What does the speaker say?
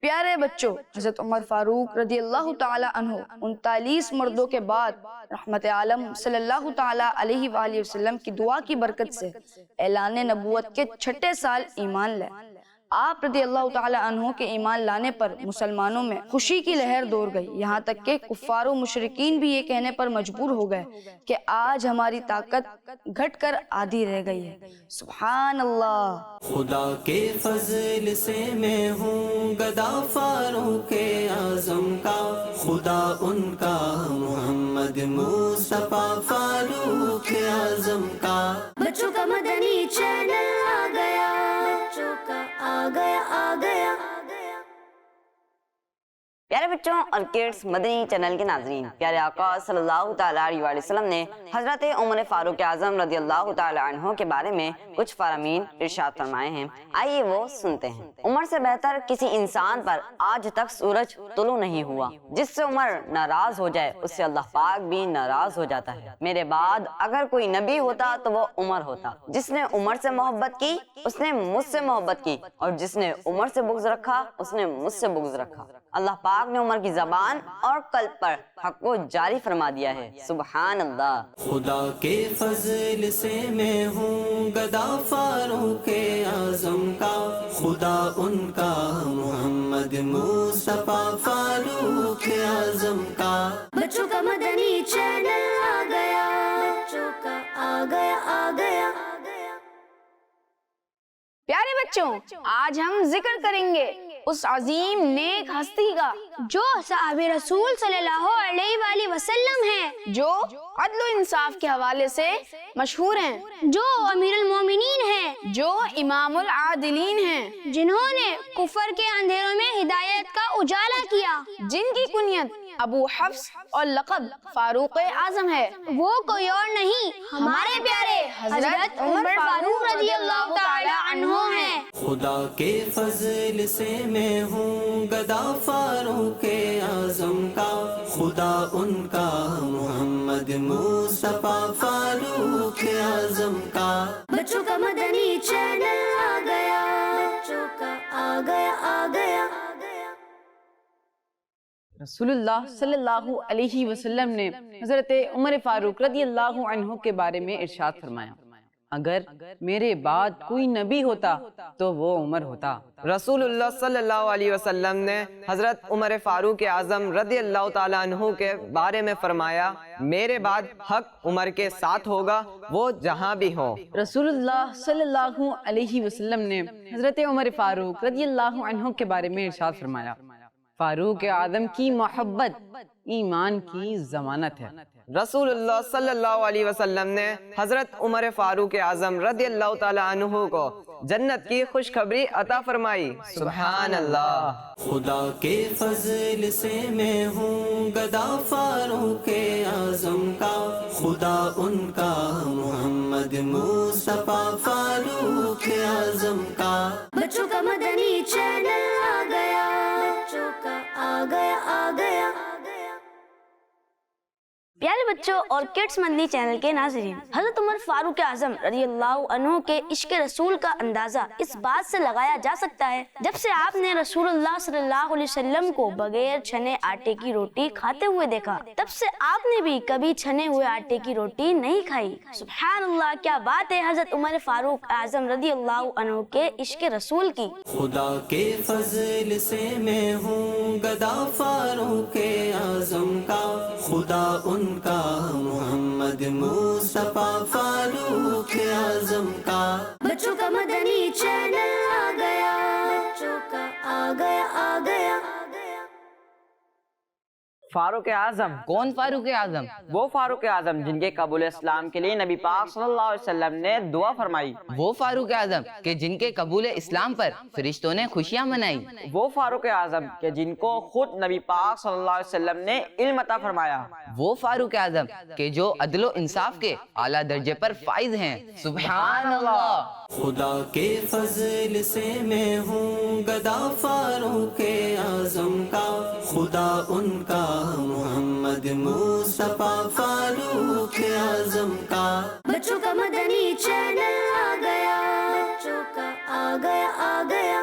پیارے بچوں، حضرت عمر فاروق رضی اللہ تعالی عنہ 39 مردوں کے بعد رحمت عالم صلی اللہ تعالی علیہ وآلہ وسلم کی دعا کی برکت سے اعلان نبوت کے 6 سال ایمان لائے۔ آپ رضی اللہ تعالی عنہ کے ایمان لانے پر مسلمانوں میں خوشی کی لہر دوڑ گئی، یہاں تک کہ کفار و مشرکین بھی یہ کہنے پر مجبور ہو گئے کہ آج ہماری طاقت گھٹ کر آدھی رہ گئی ہے۔ سبحان اللہ۔ خدا کے فضل سے میں ہوں گدا فاروق اعظم کا، خدا ان کا محمد مصطفیٰ فاروق اعظم کا۔ بچوں کا مدنی چینل آ گیا، بچوں کا آ گیا۔ پیارے بچوں اور کڈس مدنی چینل کے ناظرین، پیارے آقا صلی اللہ تعالیٰ علیہ وآلہ وسلم نے حضرت عمر فاروق اعظم رضی اللہ تعالیٰ عنہ کے بارے میں کچھ فرامین ارشاد فرمائے ہیں، آئیے وہ سنتے ہیں۔ عمر سے بہتر کسی انسان پر آج تک سورج طلوع نہیں ہوا۔ جس سے عمر ناراض ہو جائے اس سے اللہ پاک بھی ناراض ہو جاتا ہے۔ میرے بعد اگر کوئی نبی ہوتا تو وہ عمر ہوتا۔ جس نے عمر سے محبت کی اس نے مجھ سے محبت کی، اور جس نے عمر سے بغض رکھا اس نے مجھ سے بغض رکھا۔ اللہ پاک نے عمر کی زبان اور قلب پر حق کو جاری فرما دیا ہے۔ سبحان اللہ۔ خدا کے فضل سے میں ہوں گدا فاروق اعظم کا، خدا ان کا محمد مصطفیٰ فاروق اعظم کا۔ بچوں کا مدنی چینل آ گیا، بچوں کا آ گیا۔ پیارے بچوں، آج ہم ذکر کریں گے اس عظیم نیک ہستی کا جو صحابہ رسول صلی اللہ علیہ وآلہ وسلم ہیں، جو عدل و انصاف کے حوالے سے مشہور ہیں، جو امیر المومنین ہیں، جو امام العادلین ہیں، جنہوں نے کفر کے اندھیروں میں ہدایت کا اجالا کیا، جن کی کنیت ابو حفص اور لقب فاروق اعظم ہے، وہ کوئی اور نہیں ہمارے پیارے حضرت عمر فاروق رضی اللہ تعالی عنہ ہیں۔ خدا کے فضل سے میں ہوں گدا فاروق اعظم کا، خدا ان کا محمد مصطفیٰ فاروق اعظم کا۔ بچوں کا مدنی چینل آ گیا، بچوں کا آ گیا۔ رسول اللہ صلی اللہ علیہ وسلم نے حضرت عمر فاروق رضی اللہ عنہ کے بارے میں ارشاد فرمایا، اگر میرے بعد کوئی نبی ہوتا تو وہ عمر ہوتا۔ رسول اللہ صلی اللہ علیہ وسلم نے حضرت عمر فاروق اعظم رضی اللہ تعالیٰ عنہ کے بارے میں فرمایا، میرے بعد حق عمر کے ساتھ ہوگا، وہ جہاں بھی ہو۔ رسول اللہ صلی اللہ علیہ وسلم نے حضرت عمر فاروق رضی اللہ عنہ کے بارے میں ارشاد فرمایا، فاروق اعظم کی محبت ایمان کی ضمانت ہے۔ رسول اللہ صلی اللہ علیہ وسلم نے حضرت عمر فاروق اعظم رضی اللہ تعالیٰ عنہ کو جنت کی خوشخبری عطا فرمائی۔ سبحان اللہ۔ خدا کے فضل سے میں ہوں گدا فاروق اعظم کا، خدا ان کا محمد مصطفیٰ فاروق اعظم کا۔ بچوں کا مدنی چینل آ گیا، بچوں کا آ گیا۔ پیارے بچوں اور کڈس مدنی چینل کے ناظرین، حضرت عمر فاروق اعظم رضی اللہ عنہ کے عشق رسول کا اندازہ اس بات سے لگایا جا سکتا ہے، جب سے آپ نے رسول اللہ صلی اللہ علیہ وسلم کو بغیر چھنے آٹے کی روٹی کھاتے ہوئے دیکھا، تب سے آپ نے بھی کبھی چھنے ہوئے آٹے کی روٹی نہیں کھائی۔ سبحان اللہ، کیا بات ہے حضرت عمر فاروق اعظم رضی اللہ عنہ کے عشق رسول کی۔ خدا کے فضل سے میں ہوں گدا فاروق اعظم کا، خدا ان کا محمد مصطفیٰ فاروق اعظم کا۔ بچوں کا مدنی چینل آ گیا، بچوں کا آ گیا۔ فاروق اعظم کون فاروق اعظم؟ وہ فاروق اعظم جن کے قبول اسلام کے لیے نبی پاک صلی اللہ علیہ وسلم نے دعا فرمائی۔ وہ فاروق اعظم کہ جن کے قبول اسلام پر فرشتوں نے خوشیاں منائی۔ وہ فاروق اعظم کہ جن کو خود نبی پاک صلی اللہ علیہ وسلم نے علم عطا فرمایا۔ وہ فاروق اعظم کہ جو عدل و انصاف کے اعلیٰ درجے پر فائز ہیں۔ سبحان اللہ۔ خدا کے فضل سے میں ہوں گدا فاروق اعظم کا، خدا ان کا محمد مصطفیٰ فاروق اعظم کا۔ بچوں کا مدنی چینل آ گیا، بچوں کا آ گیا۔